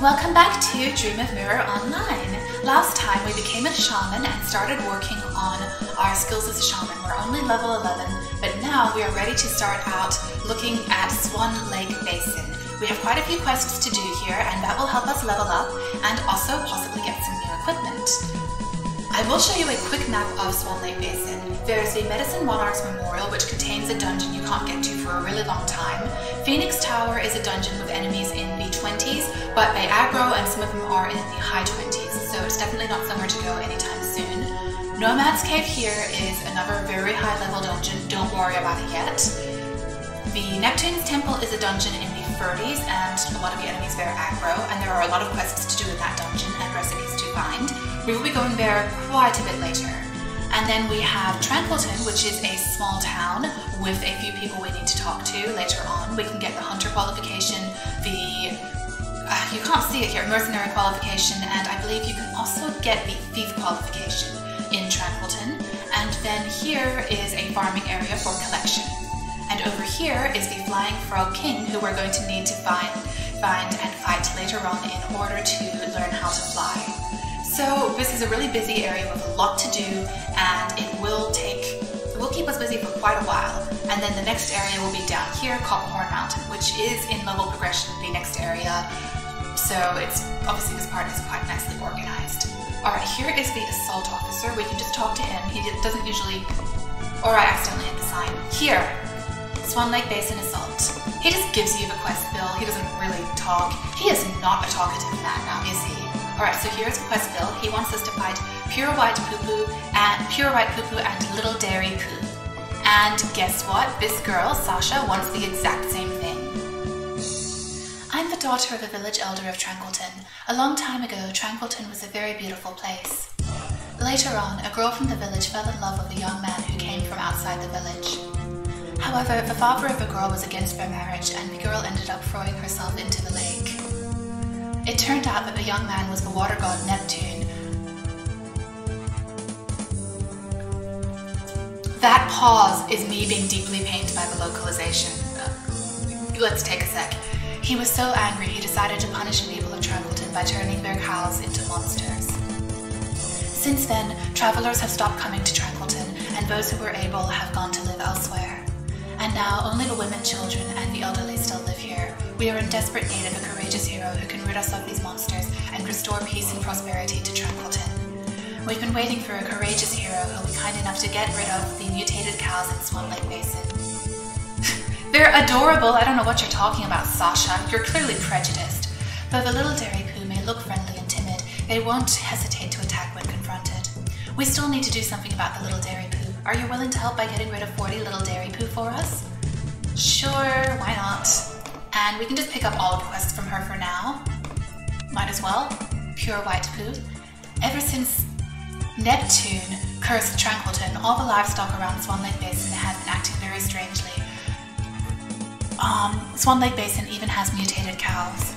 Welcome back to Dream of Mirror Online. Last time we became a shaman and started working on our skills as a shaman. We're only level 11, but now we are ready to start out looking at Swan Lake Basin. We have quite a few quests to do here, and that will help us level up and also possibly get some new equipment. I will show you a quick map of Swan Lake Basin. There's the Medicine Monarch's Memorial, which contains a dungeon you can't get to for a really long time. Phoenix Tower is a dungeon with enemies in the 20s, but they aggro and some of them are in the high 20s, so it's definitely not somewhere to go anytime soon. Nomad's Cave here is another very high level dungeon, don't worry about it yet. The Neptune's Temple is a dungeon in the 30s, and a lot of the enemies there aggro, and there are a lot of quests to do in that dungeon and recipes to find. We will be going there quite a bit later. And then we have Tranquilton, which is a small town with a few people we need to talk to later on. We can get the Hunter qualification, the, you can't see it here, Mercenary qualification, and I believe you can also get the Thief qualification in Tranquilton. And then here is a farming area for collection. And over here is the Flying Frog King, who we're going to need to find and fight later on in order to learn how to fly. So this is a really busy area with a lot to do, and it will keep us busy for quite a while. And then the next area will be down here, Copperhorn Mountain, which is in level progression, the next area. So it's obviously this part is quite nicely organized. Alright, here is the Assault Officer. We can just talk to him. He doesn't usually, or I accidentally hit the sign. Here, Swan Lake Basin Assault. He just gives you the quest bill. He doesn't really talk. He is not a talkative man now, is he? Alright, so here's the quest bill. He wants us to fight Pure White Poo-Poo and Little Dairy Poo. And guess what? This girl, Sasha, wants the exact same thing. I'm the daughter of a village elder of Tranquilton. A long time ago, Tranquilton was a very beautiful place. Later on, a girl from the village fell in love with a young man who came from outside the village. However, the father of the girl was against their marriage, and the girl ended up throwing herself into the lake. It turned out that the young man was the water god Neptune. That pause is me being deeply pained by the localization. Let's take a sec. He was so angry he decided to punish the people of Tranquilton by turning their cows into monsters. Since then, travelers have stopped coming to Tranquilton, and those who were able have gone to live elsewhere. And now only the women, children, and the elderly still live here. We are in desperate need of a courageous hero who can rid us of these monsters and restore peace and prosperity to Tranquilton. We've been waiting for a courageous hero who will be kind enough to get rid of the mutated cows in Swan Lake Basin. They're adorable. I don't know what you're talking about, Sasha. You're clearly prejudiced. Though the Little Dairy Poo may look friendly and timid, they won't hesitate to attack when confronted. We still need to do something about the Little Dairy Poo. Are you willing to help by getting rid of 40 Little Dairy Poo for us? Sure, why not? And we can just pick up all of the quests from her for now. Might as well. Pure White Poo. Ever since Neptune cursed Tranquilton, all the livestock around Swan Lake Basin have been acting very strangely. Swan Lake Basin even has mutated cows.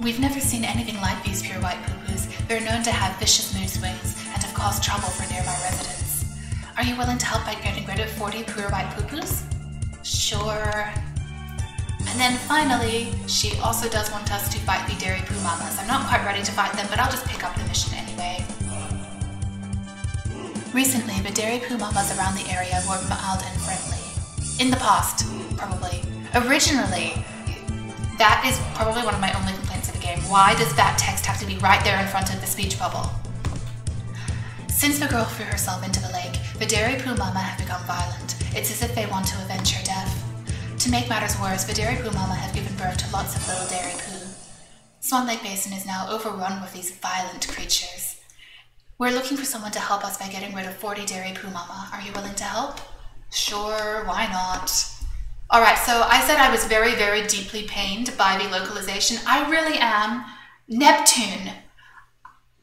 We've never seen anything like these Pure White Poo-Poos. They're known to have vicious mood swings and have caused trouble for nearby residents. Are you willing to help by getting rid of 40 Pure White Poo-Poos? Sure. And then finally, she also does want us to fight the Dairy Poo Mamas. I'm not quite ready to fight them, but I'll just pick up the mission anyway. Recently, the Dairy Poo Mamas around the area were mild and friendly. In the past, probably. Originally, that is probably one of my only complaints of the game. Why does that text have to be right there in front of the speech bubble? Since the girl threw herself into the lake, the Dairy Poo Mama have become violent. It's as if they want to avenge her death. To make matters worse, the Dairy Poo Mama have given birth to lots of little Dairy Poo. Swan Lake Basin is now overrun with these violent creatures. We're looking for someone to help us by getting rid of 40 Dairy Poo Mama. Are you willing to help? Sure, why not? Alright, so I said I was very, very deeply pained by the localization. I really am. Neptune.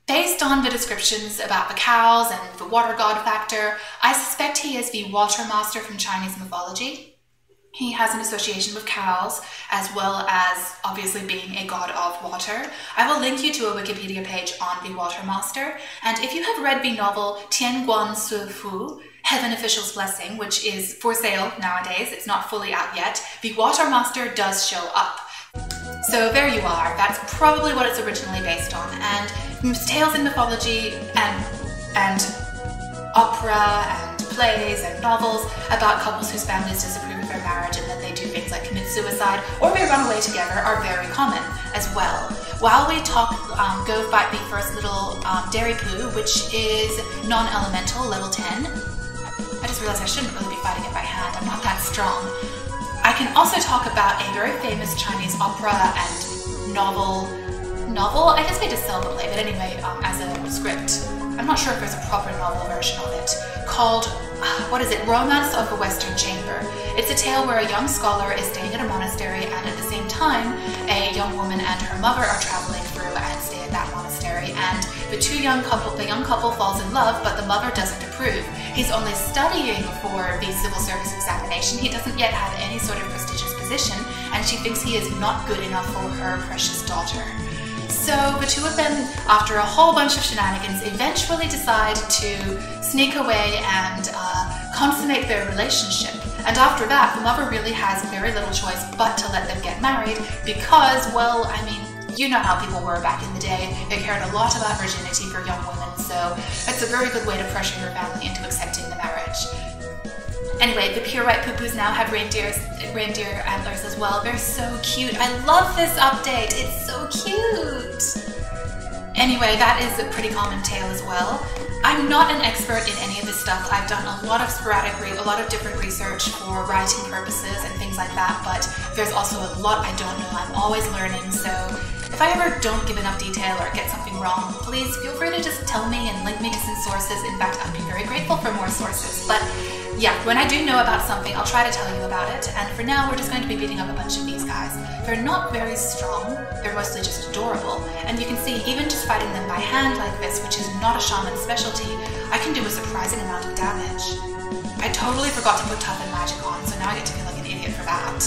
Based on the descriptions about the cows and the water god factor, I suspect he is the water master from Chinese mythology. He has an association with cows, as well as obviously being a god of water. I will link you to a Wikipedia page on the Water Master, and if you have read the novel Tian Guan Su Fu, Heaven Official's Blessing, which is for sale nowadays. It's not fully out yet. The Water Monster does show up. So there you are. That's probably what it's originally based on. And tales in mythology and opera and plays and novels about couples whose families disapprove of their marriage and then they do things like commit suicide or they run away together are very common as well. While we talk, go fight the first little Dairy Poo, which is non-elemental, level 10. I just realized I shouldn't really be fighting it by hand. I'm not that strong. I can also talk about a very famous Chinese opera and novel, I guess they just sell the play, but anyway, as a script. I'm not sure if there's a proper novel version of it, called, Romance of the Western Chamber. It's a tale where a young scholar is staying at a monastery and at the same time, a young woman and her mother are traveling through and stay at that monastery, and the young couple falls in love, but the mother doesn't approve. He's only studying for the civil service examination. He doesn't yet have any sort of prestigious position, and she thinks he is not good enough for her precious daughter. So the two of them, after a whole bunch of shenanigans, eventually decide to sneak away and consummate their relationship. And after that, the mother really has very little choice but to let them get married because, well, I mean, you know how people were back in the day. They cared a lot about virginity for young women, so it's a very good way to pressure your family into accepting the marriage. Anyway, the pure white poo-poos now have reindeer antlers as well. They're so cute. I love this update. It's so cute. Anyway, that is a pretty common tale as well. I'm not an expert in any of this stuff. I've done a lot of a lot of different research for writing purposes and things like that, but there's also a lot I don't know. I'm always learning, so if I ever don't give enough detail or get something wrong, please feel free to just tell me and link me to some sources. In fact, I'd be very grateful for more sources. But yeah, when I do know about something, I'll try to tell you about it. And for now, we're just going to be beating up a bunch of these guys. They're not very strong. They're mostly just adorable. And you can see, even just fighting them by hand like this, which is not a shaman's specialty, I can do a surprising amount of damage. I totally forgot to put Tough and Magic on, so now I get to feel like an idiot for that.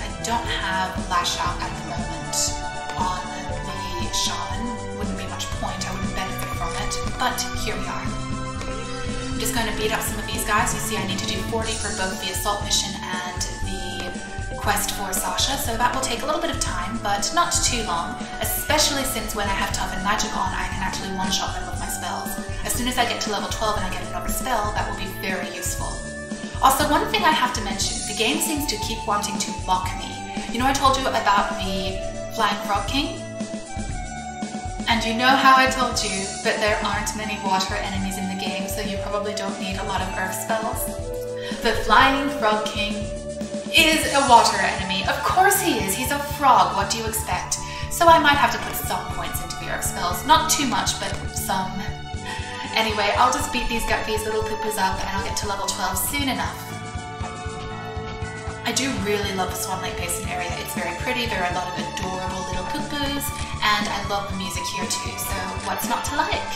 I don't have Lash Out at the moment on the shaman. Wouldn't be much point. I wouldn't benefit from it. But here we are. I'm just going to beat up some of these guys. You see I need to do 40 for both the assault mission and the quest for Sasha, so that will take a little bit of time, but not too long, especially since when I have Tough and Magic on, I can actually one-shot them with my spells. As soon as I get to level 12 and I get another spell, that will be very useful. Also, one thing I have to mention, the game seems to keep wanting to mock me. You know I told you about the Flying Frog King? And you know how I told you that there aren't many water enemies in the game, so you probably don't need a lot of earth spells? The Flying Frog King is a water enemy. Of course he is. He's a frog. What do you expect? So I might have to put some points into the earth spells. Not too much, but some. Anyway, I'll just beat these little poo-poos up and I'll get to level 12 soon enough. I do really love the Swan Lake Basin area. It's very pretty. There are a lot of adorable little poo-poos, and I love the music here too, so what's not to like?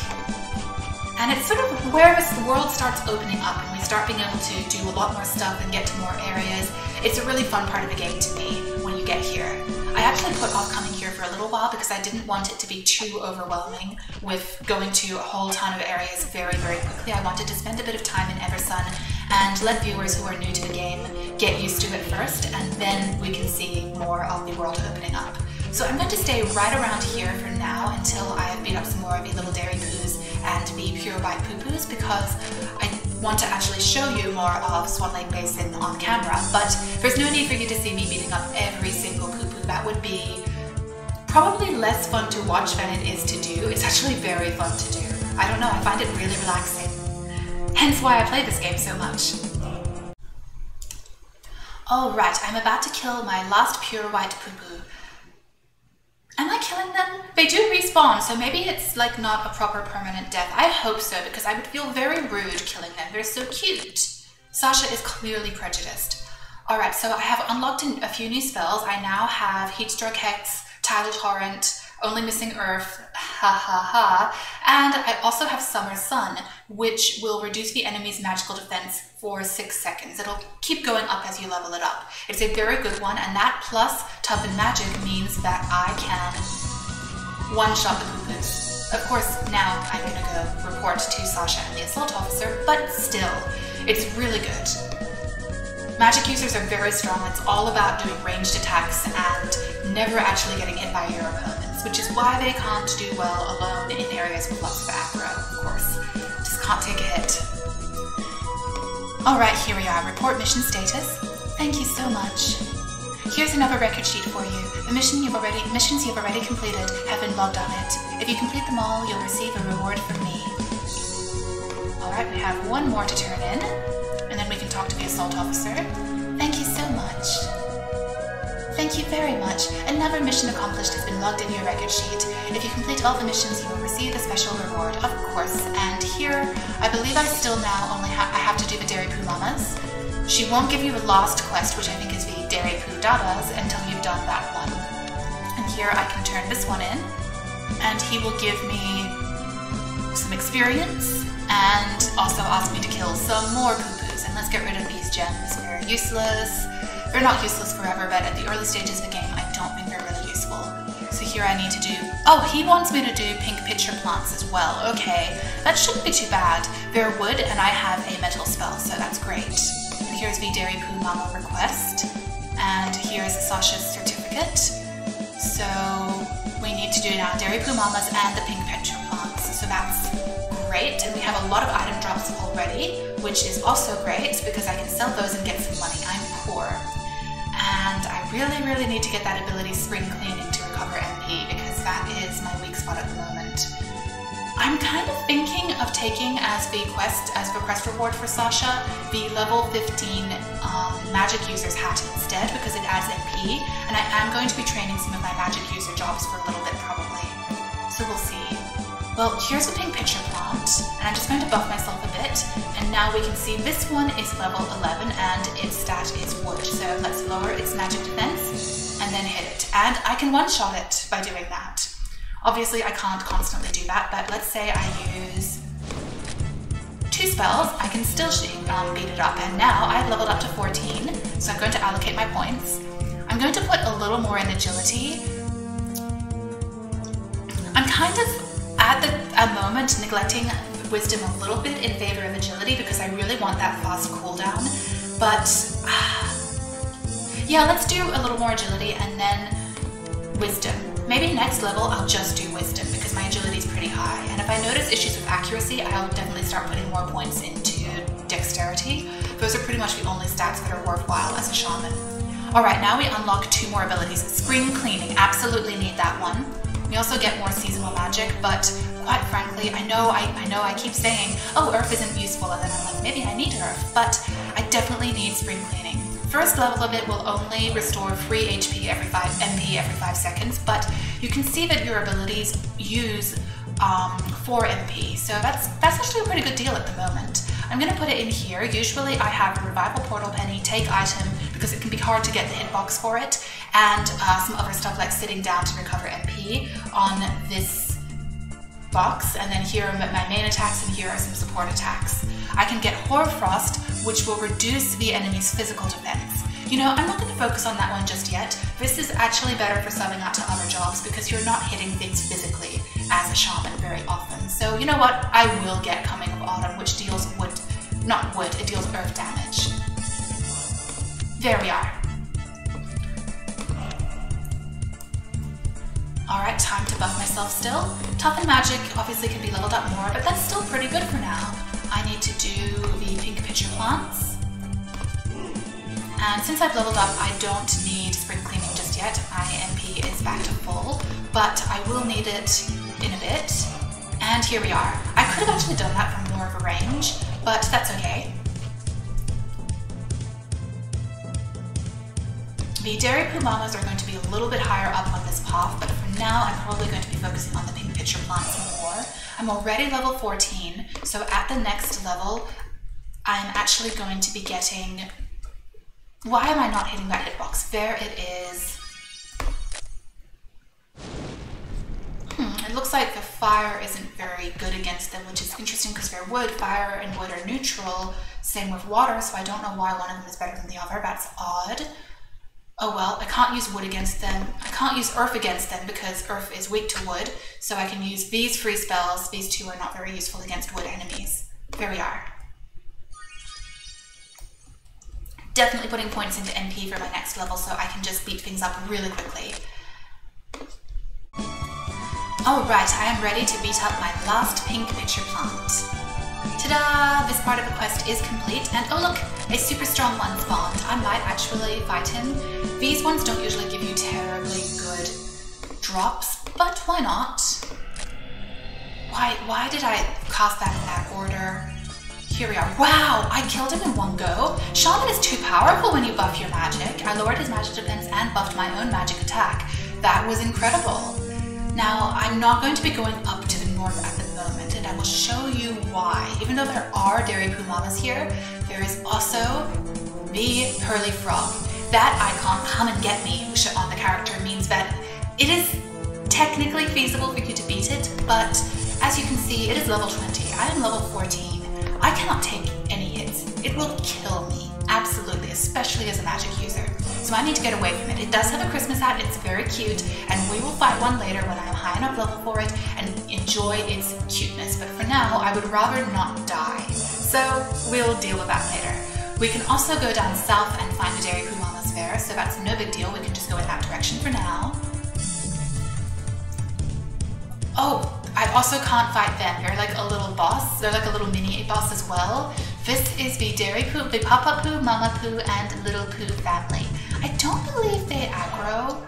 And it's sort of where the world starts opening up and we start being able to do a lot more stuff and get to more areas. It's a really fun part of the game to me when you get here. I actually put off coming here for a little while because I didn't want it to be too overwhelming with going to a whole ton of areas very, very quickly. I wanted to spend a bit of time in Eversun and let viewers who are new to the game get used to it first, and then we can see more of the world opening up. So I'm going to stay right around here for now until I have beat up some more of the little Dairy Poos and the pure white poo-poos, because I want to actually show you more of Swan Lake Basin on camera, but there's no need for you to see me beating up every single poo-poo. That would be probably less fun to watch than it is to do. It's actually very fun to do. I don't know, I find it really relaxing. Hence why I play this game so much. Alright, I'm about to kill my last pure white poo-poo. Am I killing them? They do respawn, so maybe it's like not a proper permanent death. I hope so, because I would feel very rude killing them. They're so cute. Sasha is clearly prejudiced. Alright, so I have unlocked a few new spells. I now have Heatstroke Hex, Tidal Torrent, Only Missing Earth, ha ha ha, and I also have Summer Sun, which will reduce the enemy's magical defense for 6 seconds. It'll keep going up as you level it up. It's a very good one, and that plus Tough and Magic means that I can one-shot the poo-poos. Of course, now I'm gonna go report to Sasha and the assault officer, but still, it's really good. Magic users are very strong. It's all about doing ranged attacks and never actually getting hit by your opponents, which is why they can't do well alone in areas with lots of aggro, of course. Just can't take a hit. Alright, here we are. Report mission status. Thank you so much. Here's another record sheet for you. The missions you've already completed have been logged on it. If you complete them all, you'll receive a reward from me. Alright, we have one more to turn in, and then we can talk to the assault officer. Thank you so much. Thank you very much. Another mission accomplished has been logged in your record sheet. If you complete all the missions, you will receive a special reward, of course. And here, I believe I still now only I have to do the Dairy Poo Mamas. She won't give you the last quest, which I think is the Dairy Poo Dadas, until you've done that one. And here I can turn this one in, and he will give me some experience, and also ask me to kill some more poo-poos. And let's get rid of these gems. They're useless. They're not useless forever, but at the early stages of the game, I don't think they're really useful. So here I need to do... Oh, he wants me to do pink pitcher plants as well. Okay, that shouldn't be too bad. They're wood, and I have a metal spell, so that's great. And here's the Dairy Poo Mama request. And here's Sasha's certificate. So we need to do now Dairy Poo Mamas and the pink pitcher plants. So that's great. And we have a lot of item drops already, which is also great because I can sell those and get some money. I'm poor. And I really need to get that ability Spring Cleaning to recover MP because that is my weak spot at the moment. I'm kind of thinking of taking as the quest reward for Sasha, the level 15 magic user's hat instead because it adds MP, and I am going to be training some of my magic user jobs for a little bit probably. So we'll see. Well, here's a pink pitcher plant, and I'm just going to buff myself a bit, and now we can see this one is level 11 and its stat is wood, so let's lower its magic defense and then hit it. And I can one-shot it by doing that. Obviously, I can't constantly do that, but let's say I use 2 spells, I can still beat it up, and now I've leveled up to 14, so I'm going to allocate my points. I'm going to put a little more in agility. I'm kind of at the moment neglecting wisdom a little bit in favor of agility because I really want that fast cooldown, but yeah, let's do a little more agility and then wisdom. Maybe next level I'll just do wisdom because my agility is pretty high, and if I notice issues with accuracy, I'll definitely start putting more points into dexterity. Those are pretty much the only stats that are worthwhile as a shaman. Alright, now we unlock 2 more abilities. Spring Cleaning, absolutely need that one. We also get more seasonal magic, but quite frankly, I know I keep saying, oh, Earth isn't useful, and then I'm like, maybe I need Earth, but I definitely need Spring Cleaning. First level of it will only restore free MP every 5 seconds, but you can see that your abilities use 4 MP, so that's actually a pretty good deal at the moment. I'm going to put it in here. Usually I have a Revival Portal Penny, take item, because it can be hard to get the hitbox for it, and some other stuff like sitting down to recover MP on this box, and then here are my main attacks, and here are some support attacks. I can get Hoarfrost, which will reduce the enemy's physical defense. You know, I'm not going to focus on that one just yet. This is actually better for subbing out to other jobs because you're not hitting things physically as a shaman very often. So you know what? I will get Coming of Autumn, which deals it deals earth damage. There we are. Alright, time to buff myself still. Toughen Magic obviously can be leveled up more, but that's still pretty good for now. I need to do the pink pitcher plants. And since I've leveled up, I don't need Spring Cleaning just yet. My MP is back to full, but I will need it in a bit. And here we are. I could have actually done that from more of a range, but that's okay. The Dairy Poo Mamas are going to be a little bit higher up on this path, but for now I'm probably going to be focusing on the pink pitcher plants more. I'm already level 14, so at the next level, I'm actually going to be getting... Why am I not hitting that hitbox? There it is. It looks like the fire isn't very good against them, which is interesting because they're wood. Fire and wood are neutral. Same with water, so I don't know why one of them is better than the other. That's odd. Oh well, I can't use wood against them. I can't use earth against them because earth is weak to wood. So I can use these free spells. These two are not very useful against wood enemies. There we are. Definitely putting points into MP for my next level so I can just beat things up really quickly. Alright, I am ready to beat up my last pink pitcher plant. Ta-da! This part of the quest is complete, and oh look, a super strong one spawned. I might actually fight him. These ones don't usually give you terribly good drops, but why not? Why did I cast that in that order? Here we are. Wow, I killed him in one go. Shaman is too powerful when you buff your magic. I lowered his magic defense and buffed my own magic attack. That was incredible. Now, I'm not going to be going up to the north at the moment, and I will show you why. Even though there are Dairy Poo Mamas here, there is also the Pearly Frog. That icon, come and get me, on the character means that it is technically feasible for you to beat it, but as you can see, it is level 20. I am level 14. I cannot take any hits. It will kill me, absolutely, especially as a magic user. So I need to get away from it. It does have a Christmas hat, it's very cute, and we will fight one later when I am high enough level for it and enjoy its cuteness. But for now, I would rather not die. So we'll deal with that later. We can also go down south and find the Dairy Poo Mamas there, so that's no big deal. We can just go in that direction for now. Oh, I also can't fight them. They're like a little boss. They're like a little mini boss as well. This is the Dairy Poo, the Papa Poo, Mama Poo, and Little Poo family. I don't believe they aggro.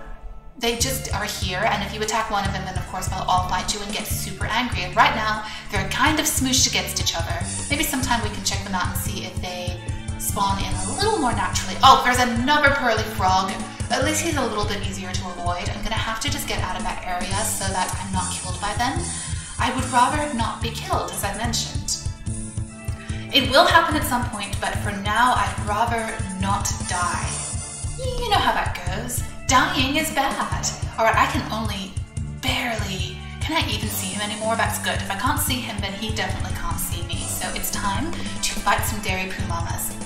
They just are here, and if you attack one of them, then of course they'll all fight you and get super angry. And right now, they're kind of smooshed against each other. Maybe sometime we can check them out and see if they spawn in a little more naturally. Oh, there's another Pearly Frog. At least he's a little bit easier to avoid. I'm gonna have to just get out of that area so that I'm not killed by them. I would rather not be killed, as I mentioned. It will happen at some point, but for now, I'd rather not die. You know how that goes. Dying is bad. Alright, I can only barely... Can I even see him anymore? That's good. If I can't see him, then he definitely can't see me. So it's time to fight some Dairy Poo Mamas.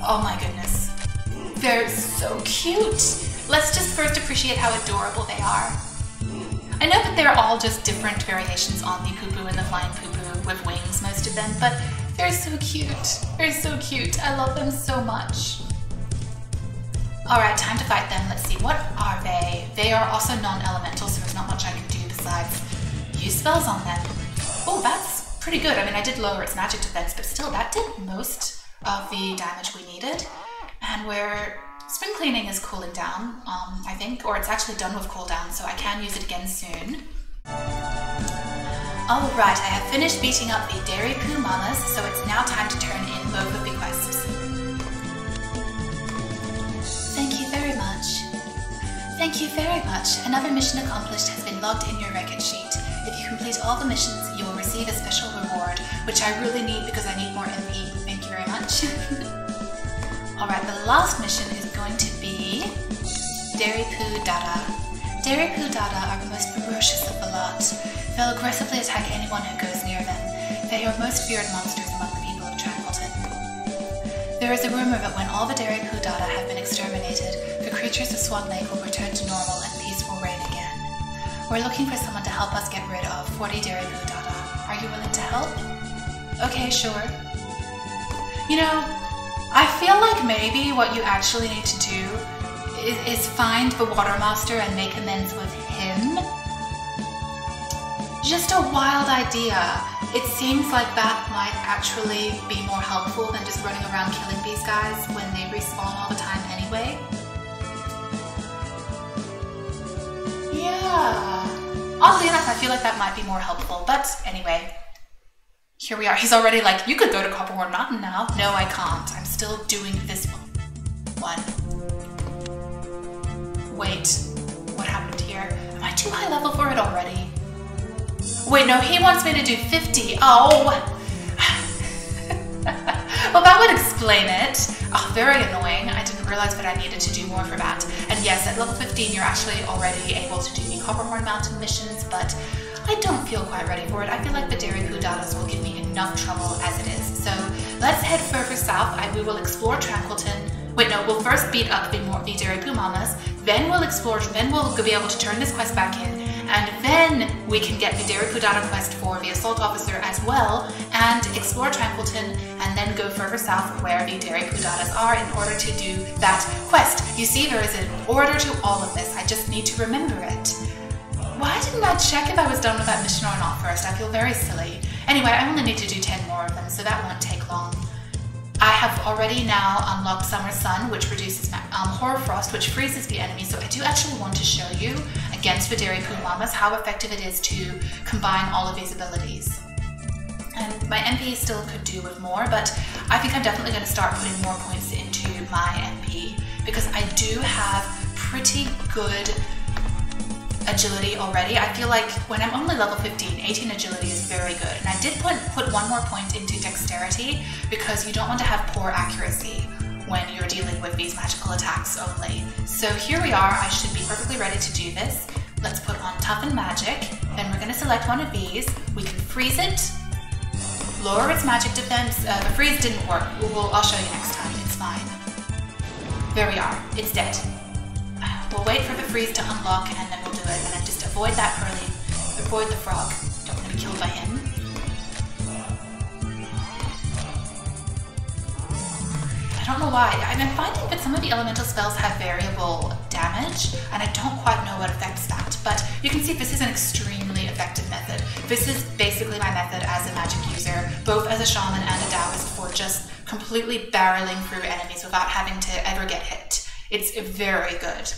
Oh my goodness. They're so cute. Let's just first appreciate how adorable they are. I know that they're all just different variations on the poo-poo and the flying poo-poo with wings, most of them, but they're so cute. They're so cute. I love them so much. Alright, time to fight them. Let's see, what are they? They are also non-elemental, so there's not much I can do besides use spells on them. Oh, that's pretty good. I mean, I did lower its magic defense, but still, that did most of the damage we needed. And spring cleaning is cooling down, I think, or it's actually done with cooldown, so I can use it again soon. Alright, I have finished beating up the Dairy Poo Mamas, so it's now time to turn in both of the quests. Thank you very much. Thank you very much. Another mission accomplished has been logged in your record sheet. If you complete all the missions, you will receive a special reward, which I really need because I need more MP. Thank you very much. Alright, the last mission is going to be Dairy Poo Dada. Dairy Poo Dada are the most ferocious of the lot. They'll aggressively attack anyone who goes near them. They are most feared monsters among the people of Trankleton. There is a rumor that when all the Dairy Poo Dada have been exterminated, the creatures of Swan Lake will return to normal and peace will reign again. We're looking for someone to help us get rid of 40 Dairy Poo Dada. Are you willing to help? Okay, sure. You know, I feel like maybe what you actually need to do is find the Watermaster and make amends with him. Just a wild idea. It seems like that might actually be more helpful than just running around killing these guys when they respawn all the time anyway. Yeah. Oddly enough, I feel like that might be more helpful, but anyway. Here we are. He's already like, you could go to Copperhorn Mountain now. No, I can't. I'm still doing this one. Wait, what happened here? Am I too high level for it already? Wait, no, he wants me to do 50. Oh! Well, that would explain it. Oh, very annoying. I didn't realize that I needed to do more for that. And yes, at level 15, you're actually already able to do the Copperhorn Mountain missions, but I don't feel quite ready for it. I feel like the Dairy Poo Dadas will give me enough enough trouble as it is. So let's head further south. We will explore Tranquilton. Wait, no, we'll first beat up the Dairy Poo Mamas, then we'll explore, then we'll be able to turn this quest back in, and then we can get the Dairy Poo Data quest for the Assault Officer as well, and explore Tranquilton, and then go further south where the Dairy Poo Datas are in order to do that quest. You see, there is an order to all of this. I just need to remember it. Why didn't I check if I was done with that mission or not first? I feel very silly. Anyway, I only need to do 10 more of them, so that won't take long. I have already now unlocked Summer Sun, which reduces Horror Frost, which freezes the enemy, so I do actually want to show you against the Dairy Poo Mamas how effective it is to combine all of these abilities. And my MP still could do with more, but I think I'm definitely going to start putting more points into my MP, because I do have pretty good agility already. I feel like when I'm only level 15, 18 agility is very good. And I did put one more point into dexterity because you don't want to have poor accuracy when you're dealing with these magical attacks only. So here we are. I should be perfectly ready to do this. Let's put on Toughen Magic. Then we're going to select one of these. We can freeze it, lower its magic defense. The freeze didn't work. I'll show you next time. It's fine. There we are. It's dead. We'll wait for the freeze to unlock and then we'll do it. And then just avoid that avoid the frog. Don't want to be killed by him. I don't know why. I'm finding that some of the elemental spells have variable damage and I don't quite know what affects that. But you can see this is an extremely effective method. This is basically my method as a magic user, both as a shaman and a Taoist, for just completely barreling through enemies without having to ever get hit. It's very good.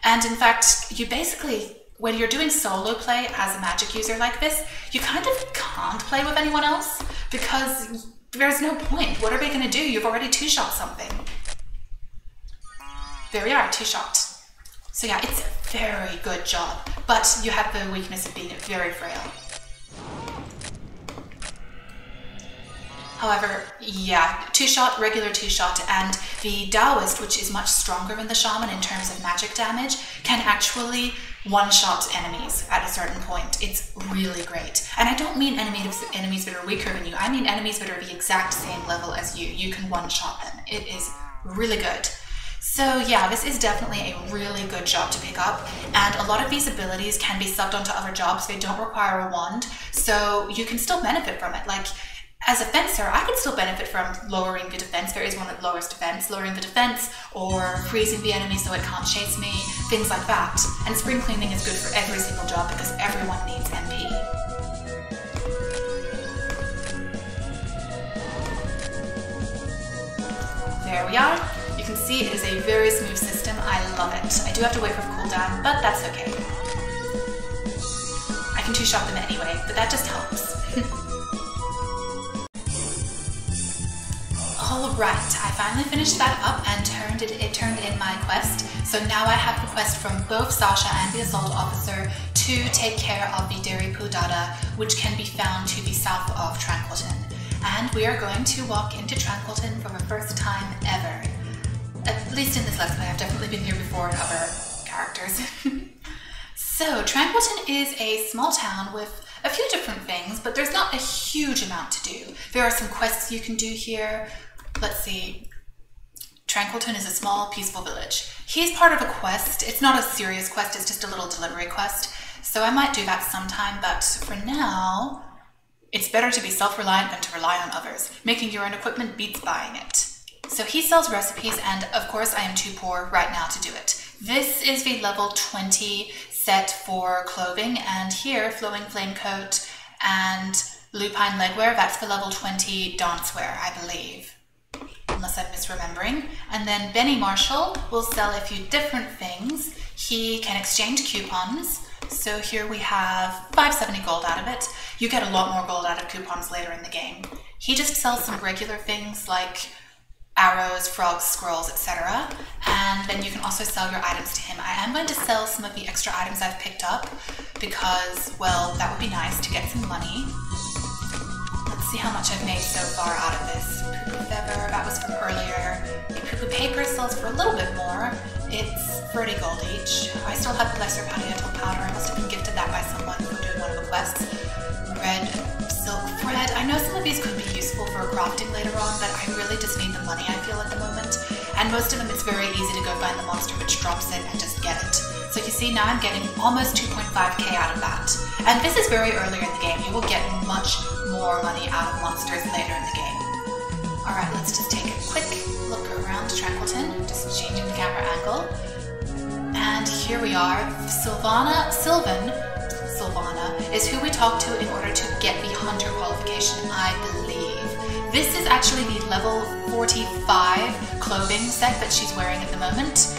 And in fact, you basically, when you're doing solo play as a magic user like this, you kind of can't play with anyone else because there's no point. What are they going to do? You've already two-shot something. There we are, two-shot. So yeah, it's a very good job, but you have the weakness of being very frail. However, yeah, two-shot, regular two-shot, and the Taoist, which is much stronger than the Shaman in terms of magic damage, can actually one-shot enemies at a certain point. It's really great. And I don't mean enemies that are weaker than you, I mean enemies that are the exact same level as you. You can one-shot them. It is really good. So yeah, this is definitely a really good job to pick up, and a lot of these abilities can be subbed onto other jobs. They don't require a wand, so you can still benefit from it. Like, as a fencer, I could still benefit from lowering the defense. There is one that lowers defense, lowering the defense, or freezing the enemy so it can't chase me, things like that. And spring cleaning is good for every single job because everyone needs MP. There we are. You can see it is a very smooth system. I love it. I do have to wait for the cooldown, but that's okay. I can two-shot them anyway, but that just helps. Alright, I finally finished that up and it turned in my quest. So now I have the quest from both Sasha and the Assault Officer to take care of the Dairy Poo Data, which can be found to the south of Tranquilton. And we are going to walk into Tranquilton for the first time ever. At least in this Let's Play. I've definitely been here before in other characters. So, Tranquilton is a small town with a few different things, but there's not a huge amount to do. There are some quests you can do here. Let's see. Tranquilton is a small, peaceful village. He's part of a quest. It's not a serious quest, it's just a little delivery quest. So I might do that sometime, but for now, it's better to be self-reliant than to rely on others. Making your own equipment beats buying it. So he sells recipes, and of course I am too poor right now to do it. This is the level 20 set for clothing, and here, Flowing Flame Coat and Lupine Legwear, that's the level 20 dancewear, I believe. Unless I'm misremembering. And then Benny Marshall will sell a few different things. He can exchange coupons. So here we have 570 gold out of it. You get a lot more gold out of coupons later in the game. He just sells some regular things like arrows, frogs, scrolls, etc. And then you can also sell your items to him. I am going to sell some of the extra items I've picked up because, well, that would be nice to get some money. Let's see how much I've made so far out of this. Poo-poo feather, that was from earlier. The poo-poo paper sells for a little bit more. It's 30 gold each. I still have lesser palliative powder. I must have been gifted that by someone for doing one of the quests. Red silk thread. I know some of these could be useful for crafting later on, but I really just need the money, I feel, at the moment. And most of them, it's very easy to go find the monster which drops it and just get it. So you see, now I'm getting almost 2.5k out of that. And this is very early in the game. You will get much more money out of monsters later in the game. Alright, let's just take a quick look around Tranquilton, just changing the camera angle. And here we are. Sylvana is who we talk to in order to get the hunter qualification, I believe. This is actually the level 45 clothing set that she's wearing at the moment.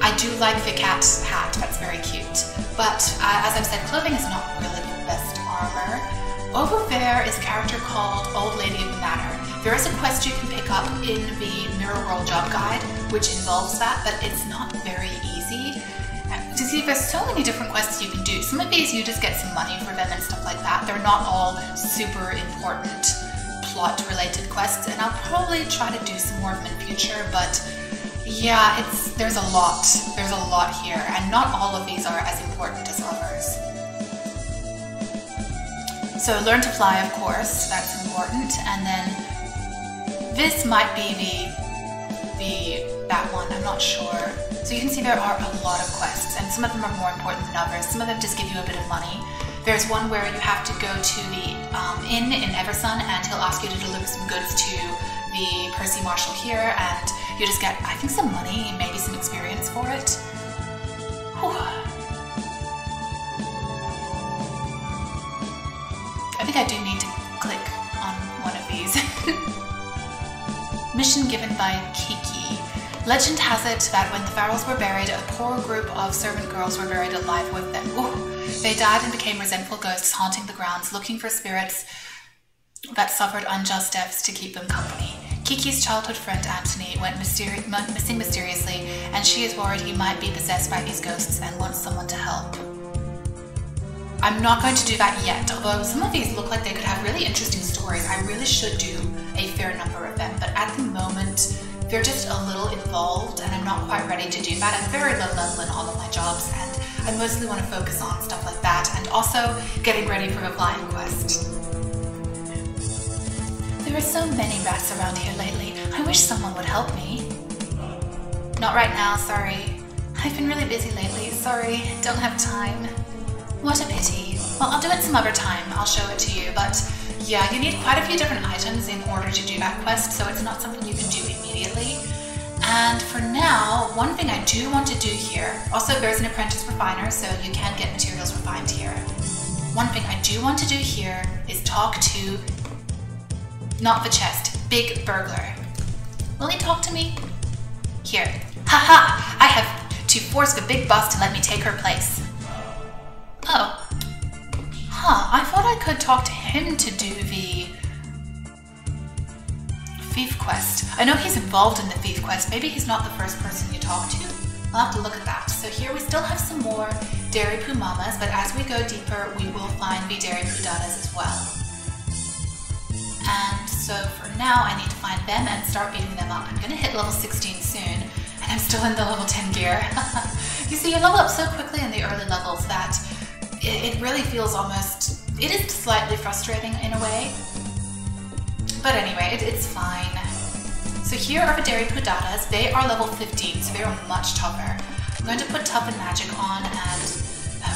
I do like the cat hat, that's very cute. But as I've said, clothing is not really the best armor. Over there is a character called Old Lady of the Manor. There is a quest you can pick up in the Mirror World Job Guide, which involves that, but it's not very easy. You see, there's so many different quests you can do. Some of these you just get some money for them and stuff like that. They're not all super important plot-related quests, and I'll probably try to do some more of them in future, but yeah, there's a lot. There's a lot here, and not all of these are as important as others. So learn to fly, of course, that's important, and then this might be that one, I'm not sure. So you can see there are a lot of quests, and some of them are more important than others. Some of them just give you a bit of money. There's one where you have to go to the inn in Eversun, and he'll ask you to deliver some goods to the Percy Marshal here, and you just get, I think, some money, maybe some experience for it. Whew. I think I do need to click on one of these. Mission given by Kiki. Legend has it that when the pharaohs were buried, a poor group of servant girls were buried alive with them. Ooh. They died and became resentful ghosts haunting the grounds, looking for spirits that suffered unjust deaths to keep them company. Kiki's childhood friend Anthony went missing mysteriously, and she is worried he might be possessed by these ghosts and wants someone to help. I'm not going to do that yet, although some of these look like they could have really interesting stories. I really should do a fair number of them, but at the moment, they're just a little involved, and I'm not quite ready to do that. I'm very low level in all of my jobs, and I mostly want to focus on stuff like that, and also getting ready for the flying quest. There are so many rats around here lately. I wish someone would help me. Not right now, sorry. I've been really busy lately, sorry, don't have time. What a pity. Well, I'll do it some other time, I'll show it to you, but yeah, you need quite a few different items in order to do that quest, so it's not something you can do immediately. And for now, one thing I do want to do here, also there's an apprentice refiner, so you can get materials refined here. One thing I do want to do here is talk to, not the chest, Big Burglar. Will he talk to me? Here. Haha! I have to force the big boss to let me take her place. Oh. Huh, I thought I could talk to him to do the thief quest. I know he's involved in the thief quest. Maybe he's not the first person you talk to. I'll have to look at that. So here we still have some more Dairy Poo Mamas, but as we go deeper, we will find the Dairy Poo Dadas as well. And so for now, I need to find them and start beating them up. I'm going to hit level 16 soon, and I'm still in the level 10 gear. You see, you level up so quickly in the early levels that it really feels almost, it is slightly frustrating in a way. But anyway, it's fine. So here are the Dairy Poo Dadas. They are level 15, so they are much tougher. I'm going to put Tough and Magic on, and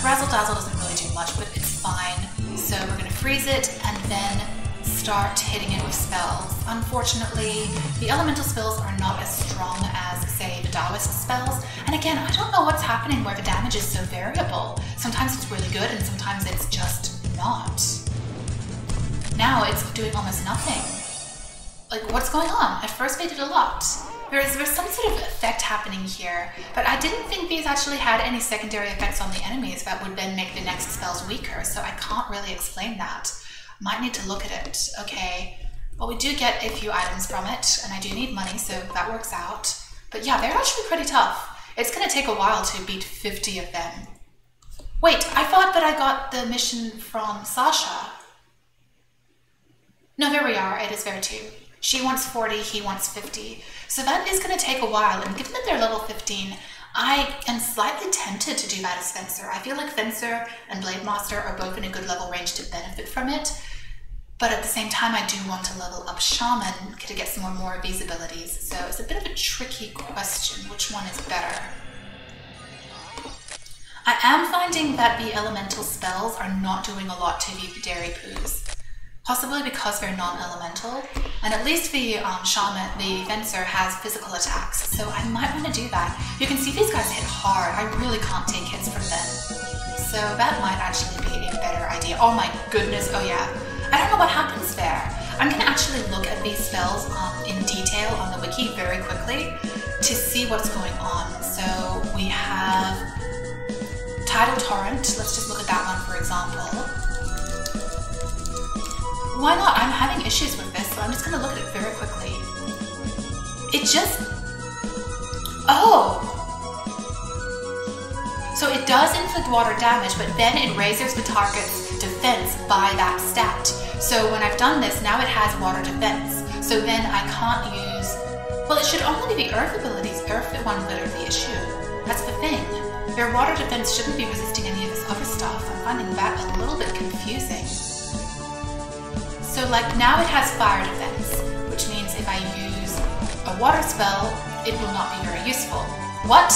Razzle Dazzle doesn't really do much, but it's fine. So we're going to freeze it and then start hitting it with spells. Unfortunately, the elemental spells are not as strong as, say, the Taoist spells. And again, I don't know what's happening where the damage is so variable. Sometimes it's really good and sometimes it's just not. Now it's doing almost nothing. Like, what's going on? At first they did a lot. There's some sort of effect happening here, but I didn't think these actually had any secondary effects on the enemies that would then make the next spells weaker, so I can't really explain that. Might need to look at it. Okay, well, we do get a few items from it, and I do need money, so that works out. But yeah, they're actually pretty tough. It's going to take a while to beat 50 of them. Wait, I thought that I got the mission from Sasha. No, there we are. It is there too. She wants 40, he wants 50. So that is going to take a while, and given that they're level 15, I am slightly tempted to do that as Fencer. I feel like Fencer and Blade Master are both in a good level range to benefit from it. But at the same time, I do want to level up Shaman to get some more of these abilities. So it's a bit of a tricky question. Which one is better? I am finding that the elemental spells are not doing a lot to the dairy poos. Possibly because they're non-elemental. And at least the Shaman, the Fencer, has physical attacks. So I might want to do that. You can see these guys hit hard. I really can't take hits from them. So that might actually be a better idea. Oh my goodness, oh yeah. I don't know what happens there. I'm going to actually look at these spells in detail on the wiki very quickly to see what's going on. So we have Tidal Torrent. Let's just look at that one for example. Why not? I'm having issues with this, so I'm just going to look at it very quickly. It just... Oh! So it does inflict water damage, but then it raises the target's defense by that stat. So when I've done this, now it has water defense. So then I can't use... Well, it should only be the earth abilities. Earth the ones that are the issue. That's the thing. Their water defense shouldn't be resisting any of this other stuff. I'm finding that a little bit confusing. So like now it has fire defense, which means if I use a water spell, it will not be very useful. What?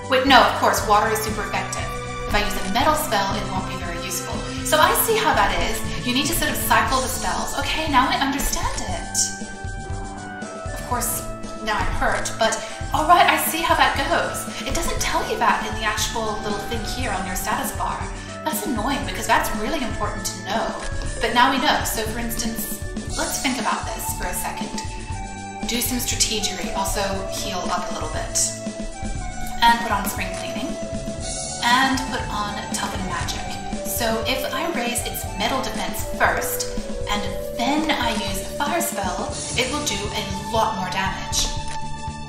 Wait, no, of course, water is super effective. If I use a metal spell, it won't be very useful. So I see how that is. You need to sort of cycle the spells. Okay, now I understand it. Of course, now I'm hurt, but alright, I see how that goes. It doesn't tell you that in the actual little thing here on your status bar. That's annoying because that's really important to know. But now we know. So for instance, let's think about this for a second. Do some strategery, also heal up a little bit. And put on Spring Cleaning. And put on Toughen Magic. So if I raise its metal defense first, and then I use a fire spell, it will do a lot more damage.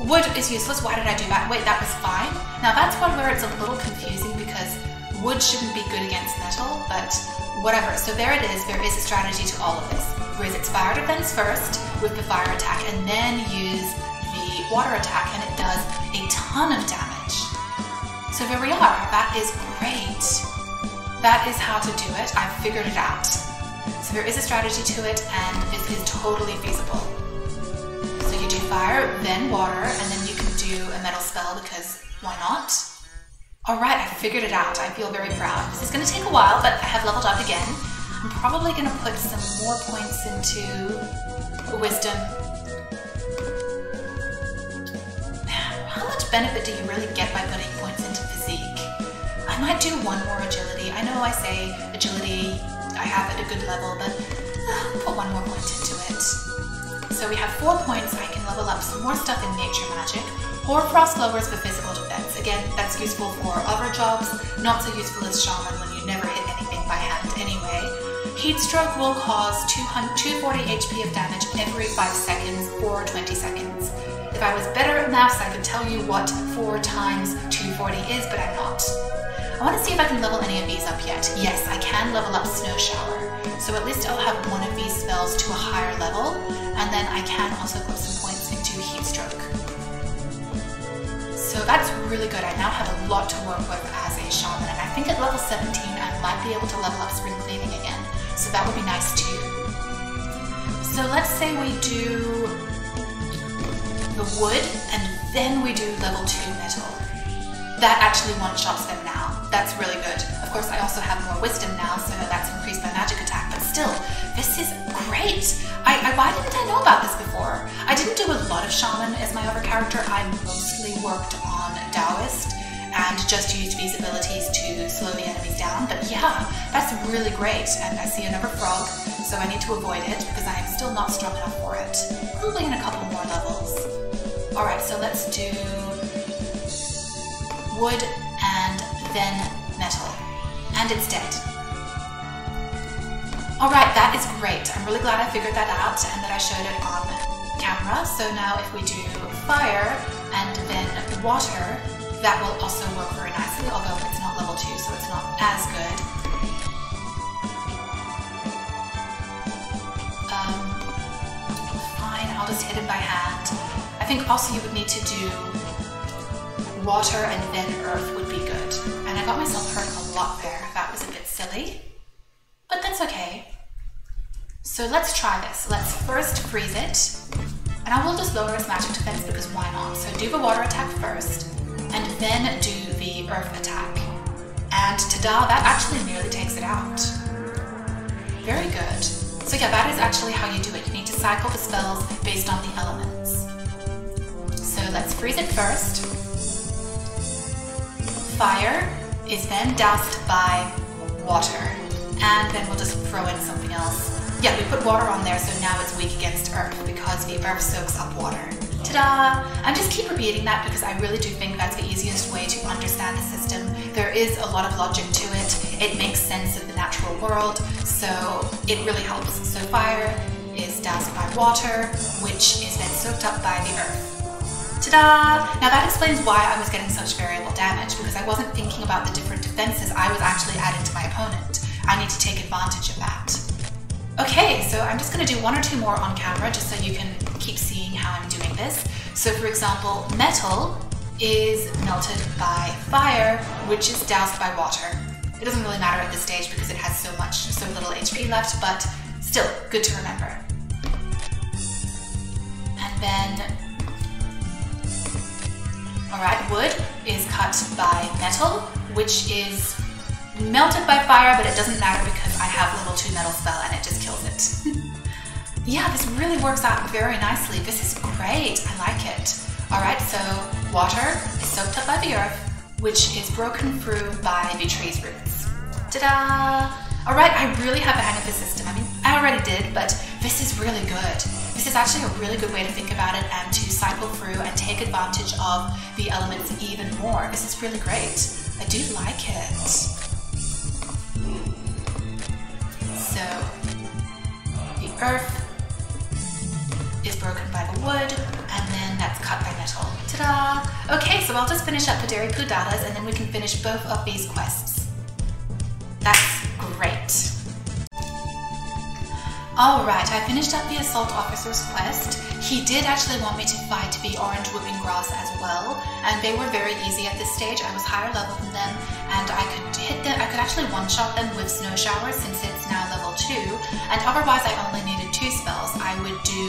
Wood is useless. Why did I do that? Wait, that was fine? Now that's one where it's a little confusing because wood shouldn't be good against metal, but whatever. So there it is. There is a strategy to all of this. Raise its fire defense first with the fire attack, and then use the water attack, and it does a ton of damage. So there we are. That is great. That is how to do it. I've figured it out. So there is a strategy to it, and this is totally feasible. So you do fire, then water, and then you can do a metal spell because why not? Alright, I figured it out. I feel very proud. This is going to take a while, but I have leveled up again. I'm probably going to put some more points into wisdom. How much benefit do you really get by putting points into physique? I might do one more agility. I know I say agility I have at a good level, but put one more point into it. So we have 4 points. I can level up some more stuff in nature magic. Hoarfrost lowers the physical defense. Again, that's useful for other jobs, not so useful as Shaman when you never hit anything by hand anyway. Heatstroke will cause 240 HP of damage every 5 seconds for 20 seconds. If I was better at maths, I could tell you what 4 times 240 is, but I'm not. I want to see if I can level any of these up yet. Yes, I can level up Snow Shower. So at least I'll have one of these spells to a higher level, and then I can also put some points into Heatstroke. So that's really good. I now have a lot to work with as a Shaman, and I think at level 17 I might be able to level up Spring Cleaning again. So that would be nice too. So let's say we do the wood, and then we do level 2 metal. That actually one-shots them now. That's really good. Of course, I also have more wisdom now, so that's increased my magic attack, but still, this is great. Why didn't I know about this before? I didn't do a lot of Shaman as my other character. I mostly worked on Taoist and just used these abilities to slow the enemies down, but yeah, that's really great. And I see another frog, so I need to avoid it because I am still not strong enough for it. Probably in a couple more levels. Alright, so let's do wood and then metal. And it's dead. Alright, that is great. I'm really glad I figured that out and that I showed it on camera. So now if we do fire and then water, that will also work very nicely, although it's not level 2, so it's not as good. Fine, I'll just hit him by hand. I think also you would need to do water and then earth would be good. And I got myself hurt a lot there. That was a bit silly, but that's okay. So let's try this. Let's first freeze it. And I will just lower his magic defense because why not? So do the water attack first, and then do the earth attack. And ta-da, that actually nearly takes it out. Very good. So yeah, that is actually how you do it. You need to cycle the spells based on the elements. So let's freeze it first. Fire is then doused by water. And then we'll just throw in something else. Yeah, we put water on there, so now it's weak against earth because the earth soaks up water. Ta-da! I just keep repeating that because I really do think that's the easiest way to understand the system. There is a lot of logic to it. It makes sense of the natural world, so it really helps. So fire is doused by water, which is then soaked up by the earth. Ta-da! Now that explains why I was getting such variable damage, because I wasn't thinking about the different defenses I was actually adding to my opponent. I need to take advantage of that. Okay, so I'm just going to do one or two more on camera just so you can keep seeing how I'm doing this. So for example, metal is melted by fire, which is doused by water. It doesn't really matter at this stage because it has so little HP left, but still good to remember. And then, alright, wood is cut by metal, which is melted by fire, but it doesn't matter because I have level 2 metal spell and it just kills it. Yeah, this really works out very nicely. This is great. I like it. Alright, so water is soaked up by the earth, which is broken through by the tree's roots. Ta-da! Alright, I really have the hang of this system. I mean, I already did, but this is really good. This is actually a really good way to think about it and to cycle through and take advantage of the elements even more. This is really great. I do like it. So, the earth is broken by the wood, and then that's cut by metal. Ta-da! Okay, so I'll just finish up the Dairy Pudalas, and then we can finish both of these quests. That's great. Alright, I finished up the Assault Officer's quest. He did actually want me to fight the Orange Whooping Grass as well, and they were very easy at this stage. I was higher level than them, and I could hit them. I could actually one-shot them with Snow Shower since it's now level 2, and otherwise I only needed 2 spells. I would do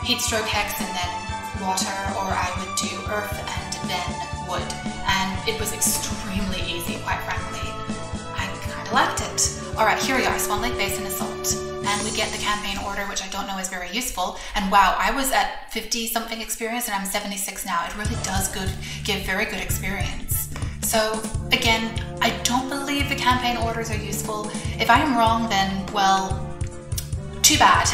Heat Stroke Hex and then Water, or I would do Earth and then Wood, and it was extremely easy, quite frankly. I kind of liked it. Alright, here we are, Swan Lake Basin Assault. And we get the campaign order, which I don't know is very useful. And wow, I was at 50-something experience and I'm 76 now. It really does give very good experience. So again, I don't believe the campaign orders are useful. If I am wrong, then, well, too bad.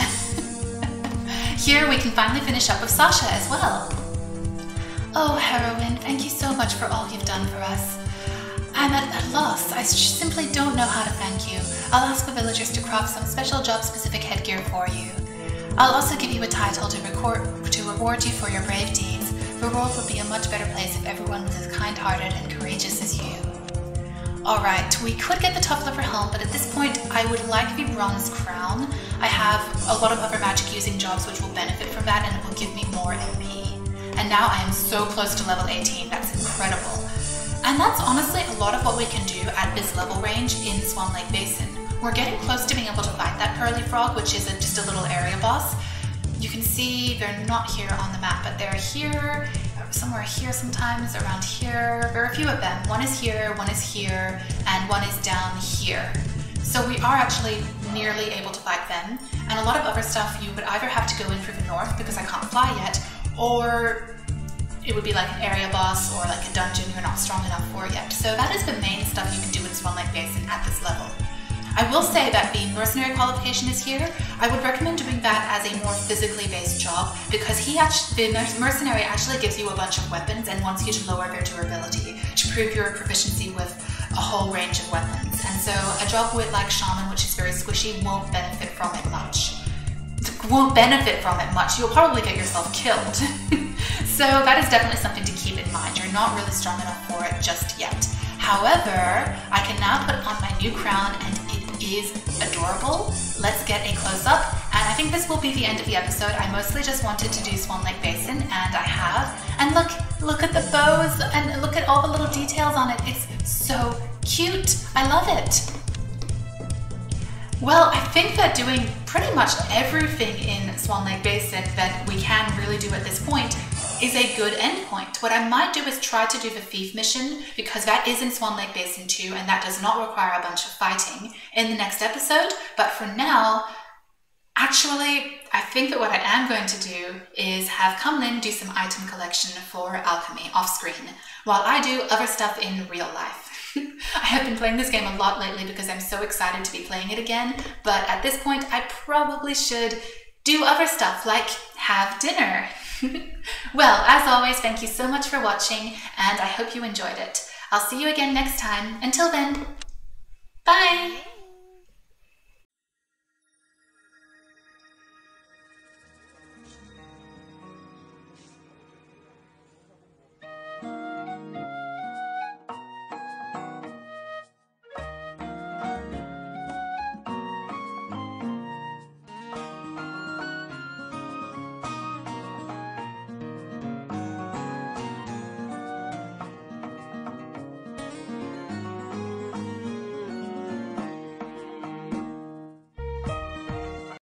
Here we can finally finish up with Sasha as well. Oh, heroine, thank you so much for all you've done for us. I'm at a loss. I simply don't know how to thank you. I'll ask the villagers to craft some special job-specific headgear for you. I'll also give you a title to reward you for your brave deeds. The world would be a much better place if everyone was as kind-hearted and courageous as you. Alright, we could get the Tough Liver Helm, but at this point I would like the Bronze Crown. I have a lot of other magic-using jobs which will benefit from that, and it will give me more MP. And now I am so close to level 18, that's incredible. And that's honestly a lot of what we can do at this level range in Swan Lake Basin. We're getting close to being able to fight that Pearly Frog, which is just a little area boss. You can see they're not here on the map, but they're here, somewhere here sometimes, around here. There are a few of them. One is here, and one is down here. So we are actually nearly able to fight them. And a lot of other stuff you would either have to go in through the north because I can't fly yet, or it would be like an area boss or like a dungeon you're not strong enough for yet. So that is the main stuff you can do in Swan Lake Basin at this level. I will say that the mercenary qualification is here. I would recommend doing that as a more physically based job because the mercenary actually gives you a bunch of weapons and wants you to lower their durability to prove your proficiency with a whole range of weapons. And so a job with like Shaman, which is very squishy, won't benefit from it much. You'll probably get yourself killed. So that is definitely something to keep in mind. You're not really strong enough for it just yet. However, I can now put on my new crown and it is adorable. Let's get a close-up, and I think this will be the end of the episode. I mostly just wanted to do Swan Lake Basin, and I have. And look at the bows, and look at all the little details on it. It's so cute. I love it. Well, I think that doing pretty much everything in Swan Lake Basin that we can really do at this point is a good endpoint. What I might do is try to do the thief mission, because that is in Swan Lake Basin too, and that does not require a bunch of fighting, in the next episode. But for now, actually, I think that what I am going to do is have Kumlin do some item collection for alchemy off screen, while I do other stuff in real life. I have been playing this game a lot lately because I'm so excited to be playing it again, but at this point I probably should do other stuff like have dinner. Well, as always, thank you so much for watching, and I hope you enjoyed it. I'll see you again next time. Until then, bye!